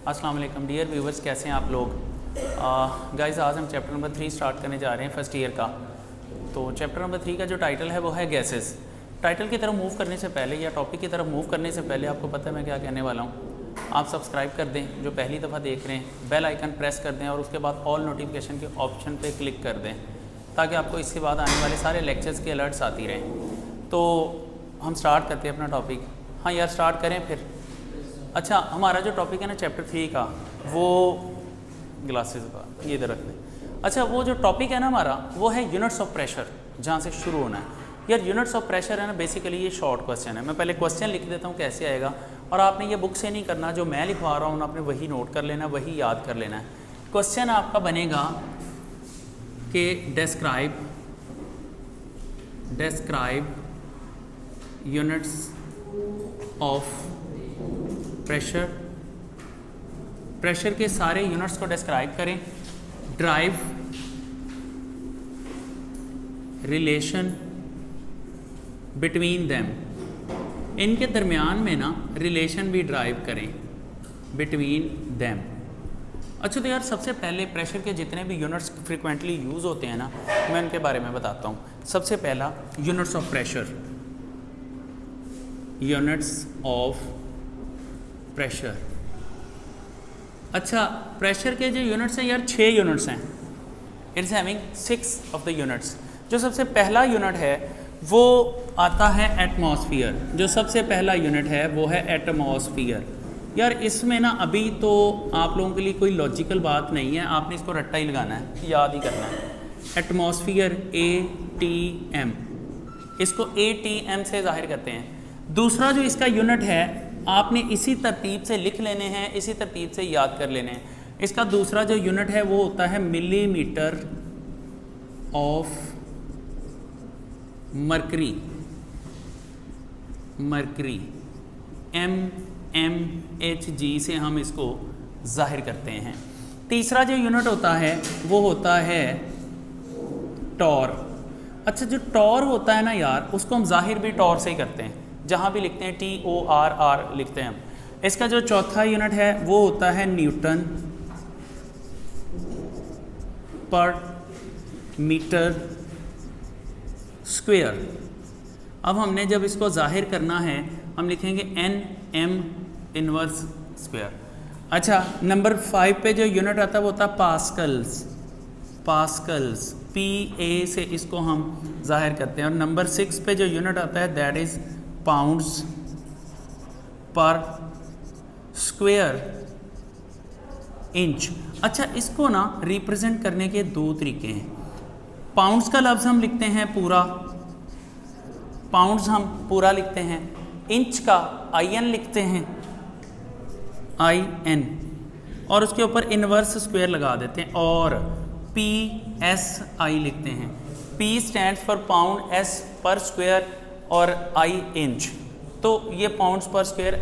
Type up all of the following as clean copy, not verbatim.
अस्सलाम वालेकुम dear viewers, कैसे हैं आप लोग। गाइस आज हम चैप्टर नंबर 3 स्टार्ट करने जा रहे हैं फर्स्ट ईयर का। तो चैप्टर नंबर 3 का जो टाइटल है वो है गैसेस। टाइटल की तरफ मूव करने से पहले या टॉपिक की तरफ मूव करने से पहले आपको पता है मैं क्या कहने वाला हूँ। आप सब्सक्राइब कर दें जो पहली दफ़ा देख रहे हैं, बेल आइकन प्रेस कर दें और उसके बाद ऑल नोटिफिकेशन के ऑप्शन पे क्लिक कर दें ताकि आपको इसके बाद आने वाले सारे लेक्चर्स के अलर्ट्स आती रहें। तो हम स्टार्ट करते हैं अपना टॉपिक। हाँ यार स्टार्ट करें फिर। अच्छा, हमारा जो टॉपिक है ना चैप्टर 3 का, वो ग्लासेस का ये इधर रख दें। अच्छा, वो जो टॉपिक है ना हमारा वो है यूनिट्स ऑफ प्रेशर, जहाँ से शुरू होना है। यार यूनिट्स ऑफ प्रेशर है ना, बेसिकली ये शॉर्ट क्वेश्चन है। मैं पहले क्वेश्चन लिख देता हूँ कैसे आएगा, और आपने ये बुक से नहीं करना, जो मैं लिखवा रहा हूँ आपने वही नोट कर लेना, वही याद कर लेना है। क्वेश्चन आपका बनेगा कि describe यूनिट्स ऑफ प्रेशर के सारे यूनिट्स को डिस्क्राइब करें। ड्राइव रिलेशन बिटवीन देम, इनके दरमियान में ना रिलेशन भी ड्राइव करें बिटवीन देम। अच्छा, तो यार सबसे पहले प्रेशर के जितने भी यूनिट्स फ्रिक्वेंटली यूज़ होते हैं ना, मैं उनके बारे में बताता हूँ। सबसे पहला units of pressure, units of pressure. अच्छा, प्रेशर के जो यूनिट्स हैं यार 6 यूनिट्स हैं। It's having 6 of the units. जो सबसे पहला यूनिट है वो आता है एटमॉस्फियर। जो सबसे पहला यूनिट है वो है एटमॉस्फियर। यार इसमें ना अभी तो आप लोगों के लिए कोई लॉजिकल बात नहीं है, आपने इसको रट्टा ही लगाना है, याद ही करना है। एटमॉस्फियर ATM, इसको ATM से जाहिर करते हैं। दूसरा जो इसका यूनिट है आपने इसी तरतीब से लिख लेने हैं, इसी तरतीब से याद कर लेने हैं। इसका दूसरा जो यूनिट है वो होता है मिलीमीटर ऑफ मरकरी। mmHg से हम इसको जाहिर करते हैं। तीसरा जो यूनिट होता है वो होता है टॉर। अच्छा, जो टॉर होता है ना यार, उसको हम जाहिर भी टॉर से ही करते हैं, जहाँ भी लिखते हैं TORR लिखते हैं हम। इसका जो चौथा यूनिट है वो होता है न्यूटन पर मीटर स्क्वायर। अब हमने जब इसको जाहिर करना है हम लिखेंगे NM इनवर्स स्क्वायर। अच्छा, नंबर 5 पे जो यूनिट आता है वो होता है पास्कल्स PA से इसको हम जाहिर करते हैं। और नंबर 6 पे जो यूनिट आता है दैट इज़ पाउंड्स पर स्क्वायर इंच। अच्छा, इसको ना रिप्रेजेंट करने के 2 तरीके हैं। पाउंड्स का लफ्ज़ हम लिखते हैं पूरा, पाउंड्स हम पूरा लिखते हैं। इंच का IN लिखते हैं, IN, और उसके ऊपर इनवर्स स्क्वायर लगा देते हैं और PSI लिखते हैं। P stands for pound, S पर स्क्वायर और I इंच। तो ये पाउंड्स पर स्क्वायर,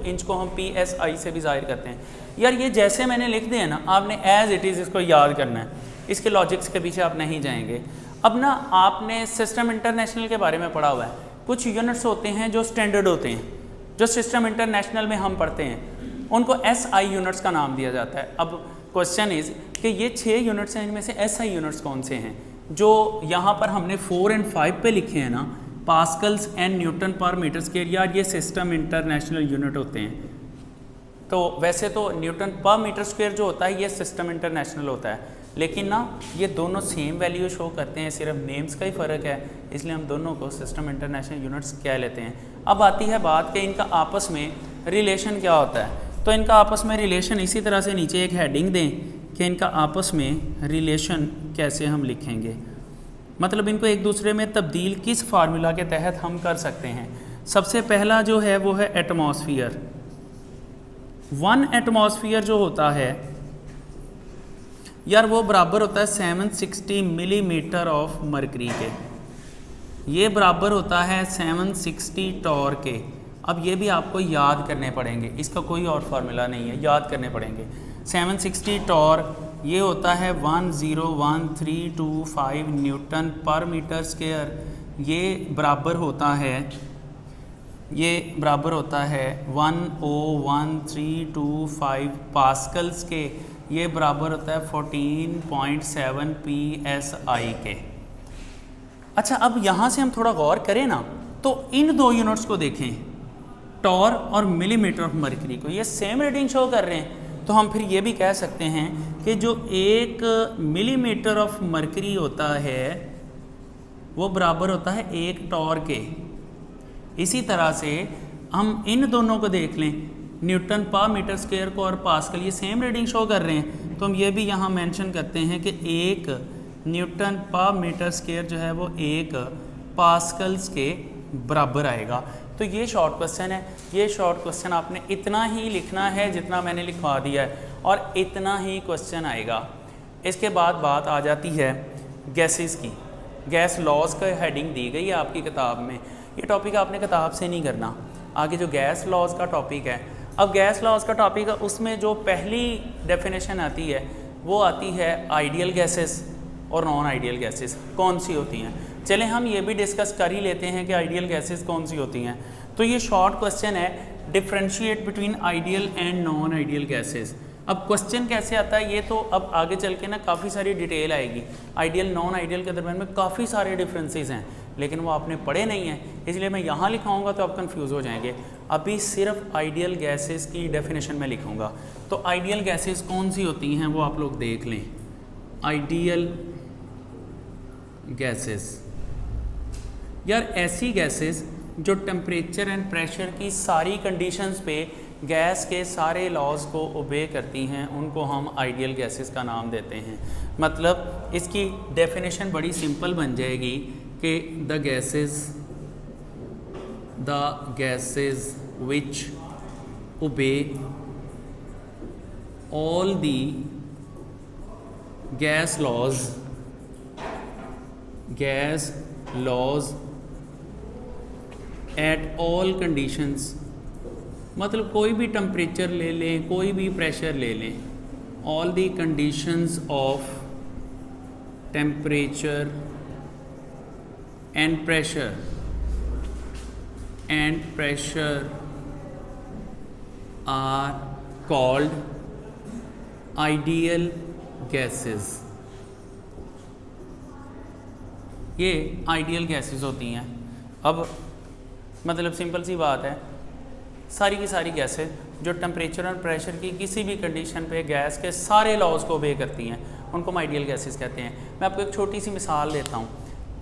इंच को हम PSI से भी जाहिर करते हैं। यार ये जैसे मैंने लिख दिया ना, आपने एज इट इज़ इसको याद करना है, इसके लॉजिक्स के पीछे आप नहीं जाएंगे। अब ना आपने सिस्टम इंटरनेशनल के बारे में पढ़ा हुआ है। कुछ यूनिट्स होते हैं जो स्टैंडर्ड होते हैं, जो सिस्टम इंटरनेशनल में हम पढ़ते हैं, उनको SI यूनिट्स का नाम दिया जाता है। अब क्वेश्चन इज़ कि ये 6 यूनिट्स हैं, इनमें से SI यूनिट्स कौन से हैं जो यहाँ पर हमने 4 और 5 पे लिखे हैं ना, पास्कल्स एंड न्यूटन पर मीटर स्क्वायर। यार ये सिस्टम इंटरनेशनल यूनिट होते हैं। तो वैसे तो न्यूटन पर मीटर स्क्वायर जो होता है ये सिस्टम इंटरनेशनल होता है, लेकिन ना ये दोनों सेम वैल्यू शो करते हैं, सिर्फ नेम्स का ही फ़र्क है, इसलिए हम दोनों को सिस्टम इंटरनेशनल यूनिट्स कह लेते हैं। अब आती है बात कि इनका आपस में रिलेशन क्या होता है। तो इनका आपस में रिलेशन इसी तरह से नीचे एक हेडिंग दें कि इनका आपस में रिलेशन कैसे हम लिखेंगे, मतलब इनको एक दूसरे में तब्दील किस फार्मूला के तहत हम कर सकते हैं। सबसे पहला जो है वो है एटमॉस्फियर। 1 एटमॉस्फियर जो होता है यार वो बराबर होता है 760 मिलीमीटर ऑफ मरकरी के। ये बराबर होता है 760 टॉर के। अब ये भी आपको याद करने पड़ेंगे, इसका कोई और फार्मूला नहीं है, याद करने पड़ेंगे। 760 टॉर ये होता है 101325 न्यूटन पर मीटर स्क्वायर। ये बराबर होता है ये बराबर होता है 101,325 पास्कल्स के, ये बराबर होता है 14.7 psi के। अच्छा, अब यहाँ से हम थोड़ा गौर करें ना, तो इन दो यूनिट्स को देखें, टॉर और मिलीमीटर ऑफ मरकरी को, ये सेम रीडिंग शो कर रहे हैं। तो हम फिर ये भी कह सकते हैं कि जो 1 मिलीमीटर ऑफ मरकरी होता है वो बराबर होता है 1 टॉर के। इसी तरह से हम इन दोनों को देख लें, न्यूटन पर मीटर स्क्वायर को और पास्कल, ये सेम रीडिंग शो कर रहे हैं। तो हम ये भी यहाँ मेंशन करते हैं कि 1 न्यूटन पर मीटर स्क्वायर जो है वो 1 पास्कल्स के बराबर आएगा। तो ये शॉर्ट क्वेश्चन है। ये शॉर्ट क्वेश्चन आपने इतना ही लिखना है जितना मैंने लिखवा दिया है, और इतना ही क्वेश्चन आएगा। इसके बाद बात आ जाती है गैसेस की। गैस लॉज का हेडिंग दी गई है आपकी किताब में, ये टॉपिक आपने किताब से नहीं करना। आगे जो गैस लॉज का टॉपिक है, अब गैस लॉज का टॉपिक है, उसमें जो पहली डेफिनेशन आती है वो आती है आइडियल गैसेस और नॉन आइडियल गैसेस कौन सी होती हैं। चलें हम ये भी डिस्कस कर ही लेते हैं कि आइडियल गैसेस कौन सी होती हैं। तो ये शॉर्ट क्वेश्चन है, differentiate between ideal and non ideal gases. अब क्वेश्चन कैसे आता है ये तो अब आगे चल के ना काफ़ी सारी डिटेल आएगी। आइडियल नॉन आइडियल के दरम्यान में काफ़ी सारे डिफरेंसेस हैं, लेकिन वो आपने पढ़े नहीं हैं, इसलिए मैं यहाँ लिखाऊंगा तो आप कंफ्यूज हो जाएंगे। अभी सिर्फ आइडियल गैसेस की डेफिनेशन में लिखूँगा। तो आइडियल गैसेस कौन सी होती हैं वो आप लोग देख लें। आइडियल गैसेस, यार ऐसी गैसेस जो टेम्परेचर एंड प्रेशर की सारी कंडीशंस पे गैस के सारे लॉज को ओबे करती हैं, उनको हम आइडियल गैसेस का नाम देते हैं। मतलब इसकी डेफिनेशन बड़ी सिंपल बन जाएगी कि the gases which obey all the gas laws at all conditions, मतलब कोई भी टेम्परेचर ले लें, कोई भी प्रेशर ले लें, all the conditions of temperature and pressure are called ideal gases. ये आइडियल गैसेस होती हैं। अब मतलब सिंपल सी बात है, सारी की सारी गैसेस जो टेम्परेचर और प्रेशर की किसी भी कंडीशन पे गैस के सारे लॉज को ओबे करती हैं, उनको हम आइडियल गैसेस कहते हैं। मैं आपको एक छोटी सी मिसाल देता हूँ।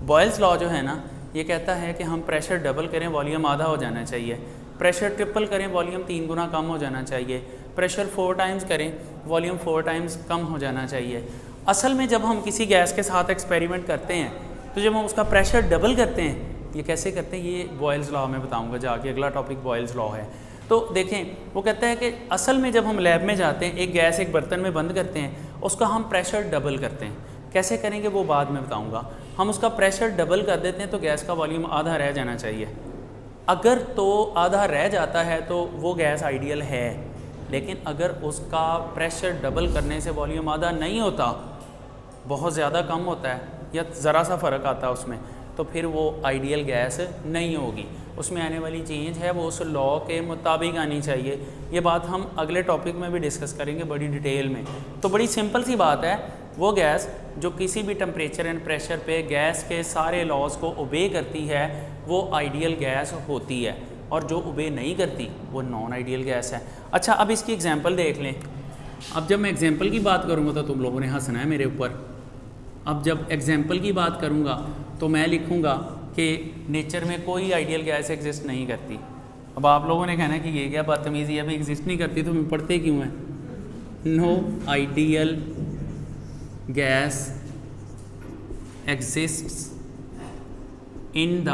बॉयल्स लॉ जो है ना, ये कहता है कि हम प्रेशर डबल करें वॉल्यूम आधा हो जाना चाहिए, प्रेशर ट्रिपल करें वॉल्यूम 3 गुना कम हो जाना चाहिए, प्रेशर 4 टाइम्स करें वॉल्यूम 4 टाइम्स कम हो जाना चाहिए। असल में जब हम किसी गैस के साथ एक्सपेरिमेंट करते हैं तो जब हम उसका प्रेशर डबल करते हैं, ये कैसे करते हैं ये बॉयल्स लॉ में बताऊंगा जाके, अगला टॉपिक बॉयल्स लॉ है। तो देखें, वो कहता है कि असल में जब हम लैब में जाते हैं, एक गैस एक बर्तन में बंद करते हैं, उसका हम प्रेशर डबल करते हैं। कैसे करेंगे वो बाद में बताऊंगा। हम उसका प्रेशर डबल कर देते हैं तो गैस का वॉल्यूम आधा रह जाना चाहिए। अगर तो आधा रह जाता है तो वो गैस आइडियल है, लेकिन अगर उसका प्रेशर डबल करने से वॉल्यूम आधा नहीं होता, बहुत ज़्यादा कम होता है या ज़रा सा फ़र्क आता है उसमें, तो फिर वो आइडियल गैस नहीं होगी। उसमें आने वाली चेंज है वो उस लॉ के मुताबिक आनी चाहिए। ये बात हम अगले टॉपिक में भी डिस्कस करेंगे बड़ी डिटेल में। तो बड़ी सिंपल सी बात है, वो गैस जो किसी भी टेम्परेचर एंड प्रेशर पे गैस के सारे लॉज को ओबे करती है वो आइडियल गैस होती है, और जो ओबे नहीं करती वो नॉन आइडियल गैस है। अच्छा, अब इसकी एग्जांपल देख लें। अब जब मैं एग्जांपल की बात करूँगा तो तुम लोगों ने हंसना है मेरे ऊपर। अब जब एग्जांपल की बात करूँगा तो मैं लिखूँगा कि नेचर में कोई आइडियल गैस एग्जिस्ट नहीं करती। अब आप लोगों ने कहना कि ये क्या बदतमीज़ी है, अभी एग्जिस्ट नहीं करती तो मैं पढ़ते क्यों हैं। No ideal gas exists in the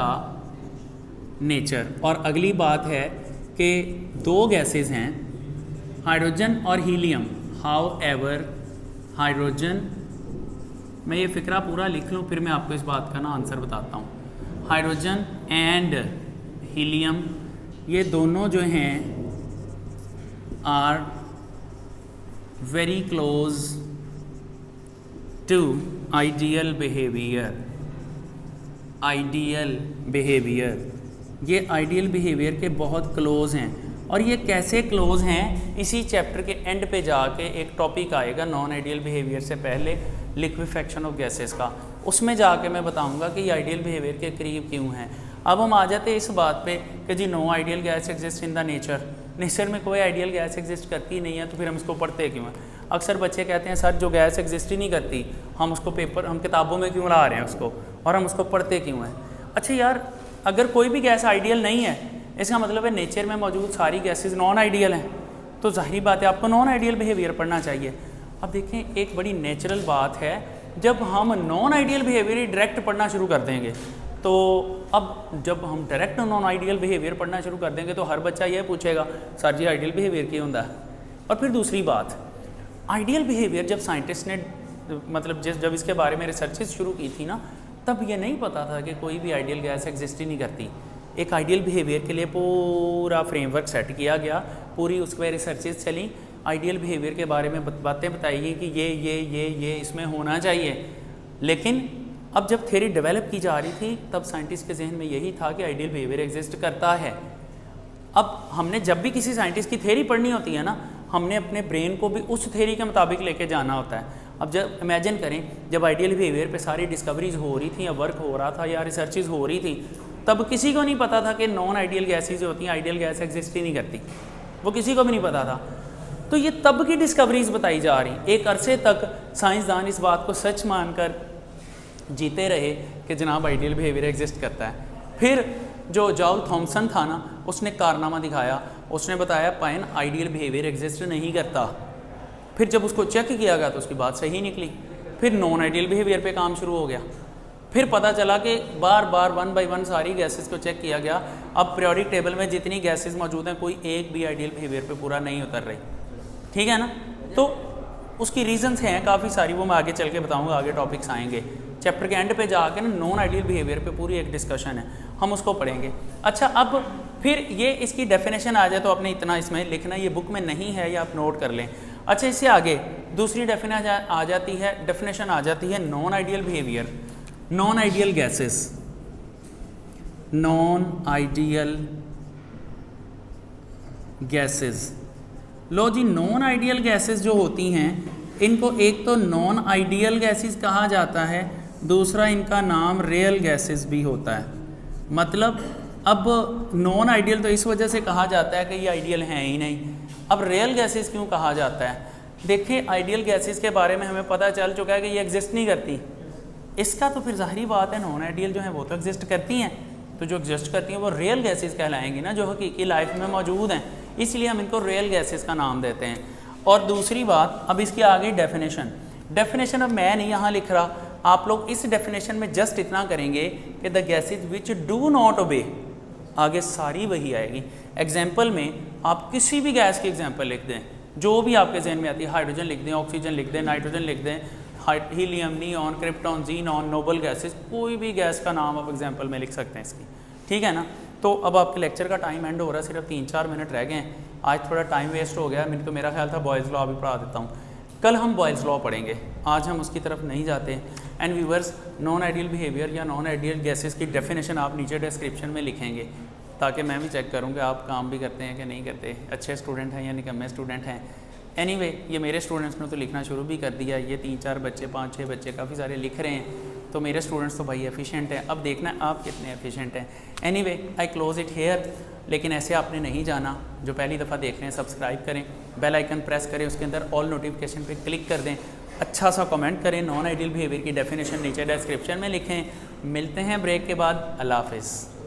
nature. और अगली बात है कि दो गैसेस हैं, हाइड्रोजन और हीलियम। हाउ एवर हाइड्रोजन, मैं ये फ़िक्रा पूरा लिख लूँ फिर मैं आपको इस बात का ना आंसर बताता हूँ। हाइड्रोजन एंड हीलियम, ये दोनों जो हैं are very close to ideal behaviour. ये आइडियल बिहेवियर के बहुत क्लोज हैं। और ये कैसे क्लोज हैं, इसी चैप्टर के एंड पे जाके एक टॉपिक आएगा नॉन आइडियल बिहेवियर से पहले, लिक्विफेक्शन ऑफ गैसेस का, उसमें जाके मैं बताऊंगा कि ये आइडियल बिहेवियर के करीब क्यों हैं। अब हम आ जाते हैं इस बात पे कि जी no ideal gas exist in the nature में कोई आइडियल गैस एग्जिस्ट करती ही नहीं है, तो फिर हम इसको पढ़ते क्यों हैं। अक्सर बच्चे कहते हैं सर जो गैस एग्जिस्ट ही नहीं करती हम उसको हम किताबों में क्यों ला रहे हैं उसको, और हम उसको पढ़ते क्यों हैं। अच्छा यार, अगर कोई भी गैस आइडियल नहीं है, इसका मतलब है नेचर में मौजूद सारी गैसेज नॉन आइडियल हैं, तो जाहिर बात है आपको नॉन आइडियल बिहेवियर पढ़ना चाहिए। अब देखें, एक बड़ी नेचुरल बात है, जब हम नॉन आइडियल बिहेवियर डायरेक्ट पढ़ना शुरू कर देंगे, तो अब जब हम डायरेक्ट नॉन आइडियल बिहेवियर पढ़ना शुरू कर देंगे तो हर बच्चा ये पूछेगा सर जी आइडियल बिहेवियर क्या होता है। और फिर दूसरी बात, आइडियल बिहेवियर जब साइंटिस्ट ने मतलब जब इसके बारे में रिसर्चेस शुरू की थी ना, तब ये नहीं पता था कि कोई भी आइडियल गैस एग्जिस्ट ही नहीं करती। एक आइडियल बिहेवियर के लिए पूरा फ्रेमवर्क सेट किया गया, पूरी उस पर रिसर्चेस चली, आइडियल बिहेवियर के बारे में बातें बताई गई कि ये इसमें होना चाहिए। लेकिन अब जब थ्योरी डेवलप की जा रही थी, तब साइंटिस्ट के जहन में यही था कि आइडियल बिहेवियर एग्जिस्ट करता है। अब हमने जब भी किसी साइंटिस्ट की थ्योरी पढ़नी होती है ना, हमने अपने ब्रेन को भी उस थ्योरी के मुताबिक लेके जाना होता है। अब जब इमेजिन करें, जब आइडियल बिहेवियर पे सारी डिस्कवरीज हो रही थी या वर्क हो रहा था या रिसर्चेज हो रही थी, तब किसी को नहीं पता था कि नॉन आइडियल गैसेज होती हैं, आइडियल गैस एग्जिस्ट ही नहीं करती, वो किसी को भी नहीं पता था। तो ये तब की डिस्कवरीज बताई जा रही। एक अरसे तक साइंसदान इस बात को सच मानकर जीते रहे कि जनाब आइडियल बिहेवियर एग्जिस्ट करता है। फिर जो जॉल थॉमसन था ना, उसने कारनामा दिखाया, उसने बताया पाइन आइडियल बिहेवियर एग्जिस्ट नहीं करता। फिर जब उसको चेक किया गया तो उसकी बात सही निकली। फिर नॉन आइडियल बिहेवियर पे काम शुरू हो गया। फिर पता चला कि बार बार 1 बाय 1 सारी गैसेस को चेक किया गया। अब पीरियोडिक टेबल में जितनी गैसेस मौजूद हैं, कोई एक भी आइडियल बिहेवियर पे पूरा नहीं उतर रही। ठीक है ना। तो उसकी रीजंस हैं काफ़ी सारी, वो मैं आगे चल के बताऊंगा, आगे टॉपिक्स आएंगे। चैप्टर के एंड पे जाके ना नॉन आइडियल बिहेवियर पे पूरी एक डिस्कशन है, हम उसको पढ़ेंगे। अच्छा, अब फिर ये इसकी डेफिनेशन आ जाए तो आपने इतना इसमें लिखना, ये बुक में नहीं है, या आप नोट कर लें। अच्छा, इससे आगे दूसरी डेफिनेशन आ जाती है, डेफिनेशन आ जाती है non ideal behaviour, non ideal gases, non ideal gases. लो जी, नॉन आइडियल गैसेस जो होती हैं, इनको एक तो नॉन आइडियल गैसेस कहा जाता है, दूसरा इनका नाम रियल गैसेस भी होता है। मतलब अब नॉन आइडियल तो इस वजह से कहा जाता है कि ये आइडियल हैं ही नहीं। अब रियल गैसेस क्यों कहा जाता है? देखिए, आइडियल गैसेस के बारे में हमें पता चल चुका है कि ये एग्जिस्ट नहीं करती। इसका तो फिर ज़ाहिरी बात है नॉन आइडियल जो है वो तो एग्जिस्ट करती हैं। तो जो एग्जिस्ट करती हैं वो रियल गैसेस कहलाएंगी ना, जो हकीकी लाइफ में मौजूद हैं, इसलिए हम इनको रियल गैसेस का नाम देते हैं। और दूसरी बात, अब इसकी आ गई डेफिनेशन अब मैं नहीं यहाँ लिख रहा, आप लोग इस डेफिनेशन में जस्ट इतना करेंगे कि the gases which do not obey, आगे सारी वही आएगी। एग्जाम्पल में आप किसी भी गैस की एग्जाम्पल लिख दें, जो भी आपके जहन में आती है, हाइड्रोजन लिख दें, ऑक्सीजन लिख दें, नाइट्रोजन लिख दें, helium, neon, krypton, xenon, noble gases, कोई भी गैस का नाम आप एग्जाम्पल में लिख सकते हैं इसकी। ठीक है ना। तो अब आपके लेक्चर का टाइम एंड हो रहा है, सिर्फ 3-4 मिनट रह गए हैं। आज थोड़ा टाइम वेस्ट हो गया, तो मेरा ख्याल था बॉयज़ लॉ भी पढ़ा देता हूँ। कल हम बॉयज़ लॉ पढ़ेंगे, आज हम उसकी तरफ नहीं जाते। And viewers, non ideal behaviour या नॉन आइडियल गैसेस की डेफिनेशन आप नीचे डिस्क्रिप्शन में लिखेंगे, ताकि मैं भी चेक करूँ कि आप काम भी करते हैं कि नहीं करते, अच्छे स्टूडेंट हैं या निकम्मे स्टूडेंट हैं। एनीवे, ये मेरे स्टूडेंट्स ने तो लिखना शुरू भी कर दिया। ये 3-4 बच्चे, 5-6 बच्चे काफ़ी सारे लिख रहे हैं, तो मेरे स्टूडेंट्स तो भाई एफिशिएंट हैं। अब देखना आप कितने एफिशिएंट हैं। Anyway, I close it here. लेकिन ऐसे आपने नहीं जाना, जो पहली दफ़ा देख रहे हैं सब्सक्राइब करें, बेल आइकन प्रेस करें, उसके अंदर ऑल नोटिफिकेशन पे क्लिक कर दें, अच्छा सा कमेंट करें, नॉन आइडियल बिहेवियर की डेफिनेशन नीचे डिस्क्रिप्शन में लिखें। मिलते हैं ब्रेक के बाद। अल्लाह हाफ़िज़।